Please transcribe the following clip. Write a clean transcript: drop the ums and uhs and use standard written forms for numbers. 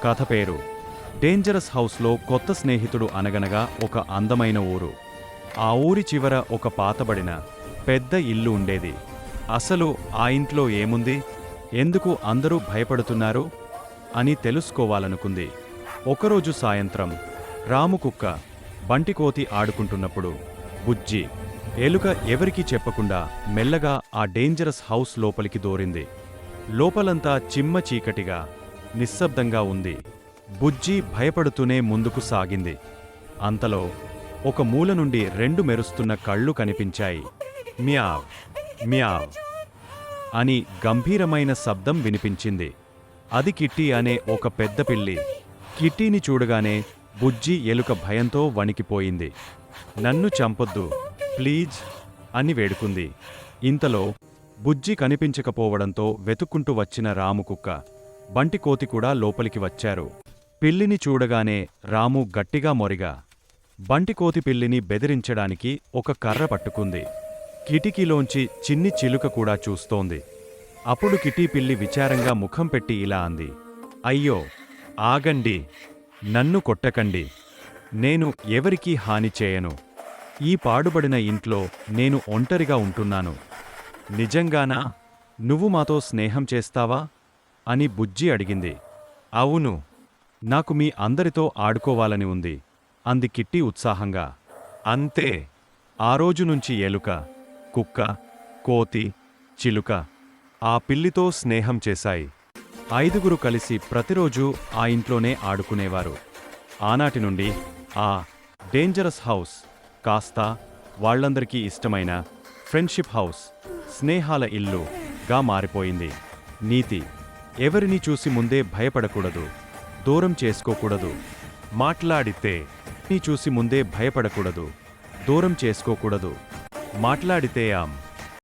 కథ పేరు డేంజరస్ హౌస్లో కొత్త స్నేహితుడు అనగనగా ఒక అందమైన ఊరు. ఆ ఊరి చివర ఒక పాతబడిన పెద్ద ఇల్లు ఉండేది. అసలు ఆ ఇంట్లో ఏముంది, ఎందుకు అందరూ భయపడుతున్నారు అని తెలుసుకోవాలనుకుంది. ఒకరోజు సాయంత్రం రాముకుక్క బంటికోతి ఆడుకుంటున్నప్పుడు బుజ్జి ఎలుక ఎవరికీ చెప్పకుండా మెల్లగా ఆ డేంజరస్ హౌస్ లోపలికి దూరింది. లోపలంతా చిమ్మ చీకటిగా నిశ్శబ్దంగా ఉంది. బుజ్జి భయపడుతూనే ముందుకు సాగింది. అంతలో ఒక మూల నుండి 2 మెరుస్తున్న కళ్ళు కనిపించాయి. మ్యావ్ మ్యావ్ అని గంభీరమైన శబ్దం వినిపించింది. అది కిట్టి అనే ఒక పెద్ద పిల్లి. కిట్టీని చూడగానే బుజ్జి ఎలుక భయంతో వణికిపోయింది. నన్ను చంపొద్దు ప్లీజ్ అని వేడుకుంది. ఇంతలో బుజ్జి కనిపించకపోవడంతో వెతుక్కుంటూ వచ్చిన రాముకుక్క బంటికోతి కూడా లోపలికి వచ్చారు. పిల్లిని చూడగానే రాము గట్టిగా మొరిగా బంటికోతి పిల్లిని బెదిరించడానికి ఒక కర్ర పట్టుకుంది. కిటికీలోంచి చిన్ని చిలుక కూడా చూస్తోంది. అప్పుడు కిటీ పిల్లి విచారంగా ముఖం పెట్టి ఇలా అంది, అయ్యో ఆగండి, నన్ను కొట్టకండి, నేను ఎవరికీ హాని చేయను. ఈ పాడుబడిన ఇంట్లో నేను ఒంటరిగా ఉంటున్నాను. నిజంగానా? నువ్వు మాతో స్నేహం చేస్తావా అని బుజ్జి అడిగింది. అవును, నాకు మీ అందరితో ఆడుకోవాలని ఉంది అంది కిట్టి ఉత్సాహంగా. అంతే. ఆ రోజు నుంచి ఎలుక, కుక్క, కోతి, చిలుక ఆ పిల్లితో స్నేహం చేశాయి. 5గురు కలిసి ప్రతిరోజూ ఆ ఇంట్లోనే ఆడుకునేవారు. ఆనాటి నుండి ఆ డేంజరస్ హౌస్ కాస్త వాళ్లందరికీ ఇష్టమైన ఫ్రెండ్షిప్ హౌస్, స్నేహాల ఇల్లుగా మారిపోయింది. నీతి: ఎవరిని చూసి ముందే భయపడకూడదు, దూరం చేసుకోకూడదు. మాట్లాడితే నీ చూసి ముందే భయపడకూడదు, దూరం చేసుకోకూడదు. మాట్లాడితే